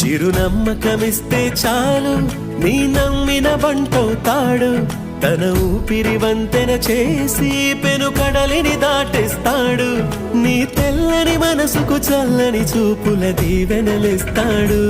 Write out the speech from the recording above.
చిరునమ్మకమిస్తే చాలు నీ నమ్మిన బంటవుతాడు తన ఊపిరి వంతెన చేసి పెను కడలిని దాటేస్తాడు నీ తెల్లని మనసుకు చల్లని చూపుల దీవెనలిస్తాడు